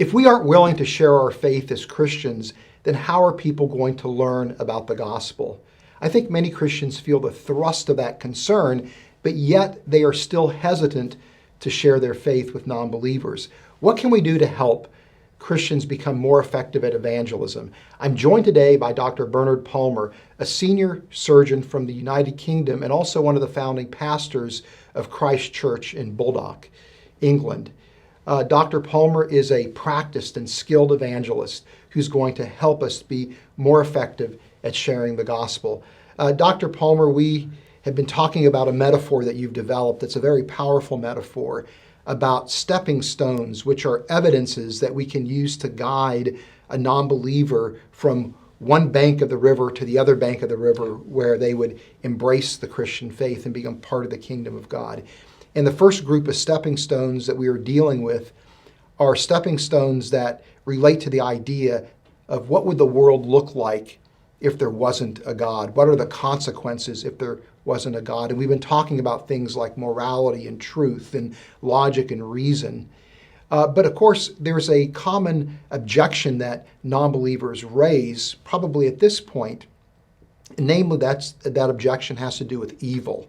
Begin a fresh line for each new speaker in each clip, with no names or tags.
If we aren't willing to share our faith as Christians, then how are people going to learn about the gospel? I think many Christians feel the thrust of that concern, but yet they are still hesitant to share their faith with non-believers. What can we do to help Christians become more effective at evangelism? I'm joined today by Dr. Bernard Palmer, a senior surgeon from the United Kingdom and also one of the founding pastors of Christchurch in Baldock, England. Dr. Palmer is a practiced and skilled evangelist who's going to help us be more effective at sharing the gospel. Dr. Palmer, we have been talking about a metaphor that you've developed that's a very powerful metaphor about stepping stones, which are evidences that we can use to guide a non-believer from one bank of the river to the other bank of the river where they would embrace the Christian faith and become part of the kingdom of God. And the first group of stepping stones that we are dealing with are stepping stones that relate to the idea of what would the world look like if there wasn't a God? What are the consequences if there wasn't a God? And we've been talking about things like morality and truth and logic and reason. But of course, there's a common objection that non-believers raise, probably at this point. Namely, that objection has to do with evil.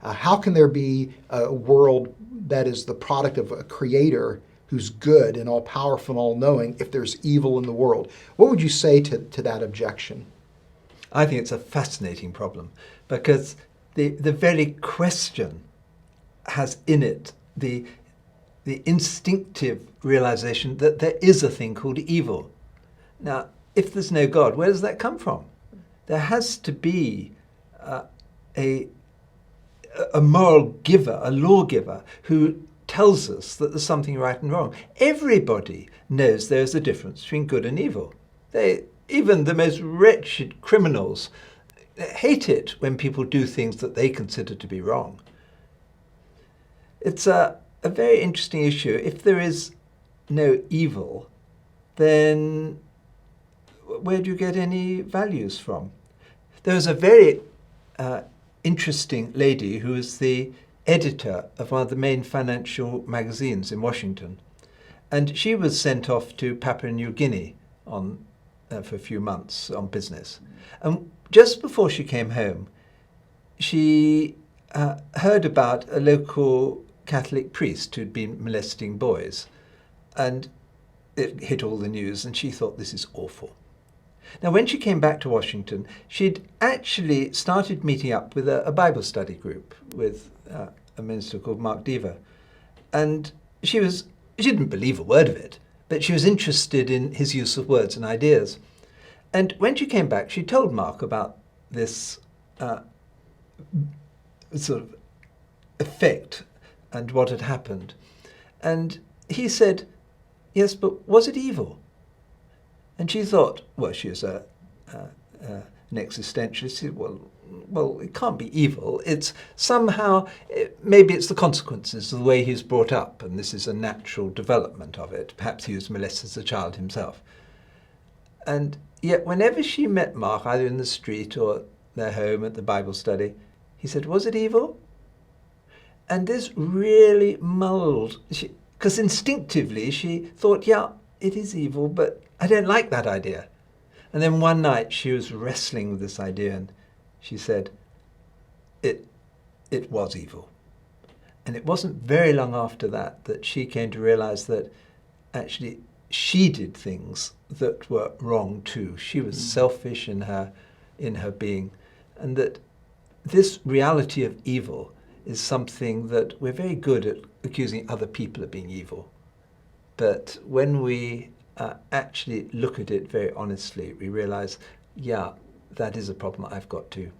How can there be a world that is the product of a creator who's good and all-powerful and all-knowing if there's evil in the world? What would you say to that objection?
I think it's a fascinating problem because the very question has in it the instinctive realization that there is a thing called evil. Now, if there's no God, where does that come from? There has to be a moral giver, a lawgiver, who tells us that there's something right and wrong. Everybody knows there's a difference between good and evil. Even the most wretched criminals hate it when people do things that they consider to be wrong. It's a very interesting issue. If there is no evil, then where do you get any values from? There was a very interesting lady who was the editor of one of the main financial magazines in Washington. And she was sent off to Papua New Guinea for a few months on business. And just before she came home, she heard about a local Catholic priest who'd been molesting boys. And it hit all the news, and she thought, this is awful. Now, when she came back to Washington, she'd actually started meeting up with a Bible study group with a minister called Mark Deaver. And she didn't believe a word of it, but she was interested in his use of words and ideas. And when she came back, she told Mark about this sort of effect and what had happened. And he said, yes, but was it evil? And she thought, well, she was an existentialist. She said, well, it can't be evil. It's somehow, maybe it's the consequences of the way he's brought up, and this is a natural development of it. Perhaps he was molested as a child himself. And yet, whenever she met Mark, either in the street or their home at the Bible study, he said, was it evil? And this really mulled, because instinctively she thought, yeah, it is evil, but I don't like that idea. And then one night she was wrestling with this idea and she said, it was evil. And it wasn't very long after that she came to realize that actually she did things that were wrong too. She was selfish in her being. And that this reality of evil is something that we're very good at accusing other people of being evil. But when we actually look at it very honestly, we realize, yeah, that is a problem I've got too.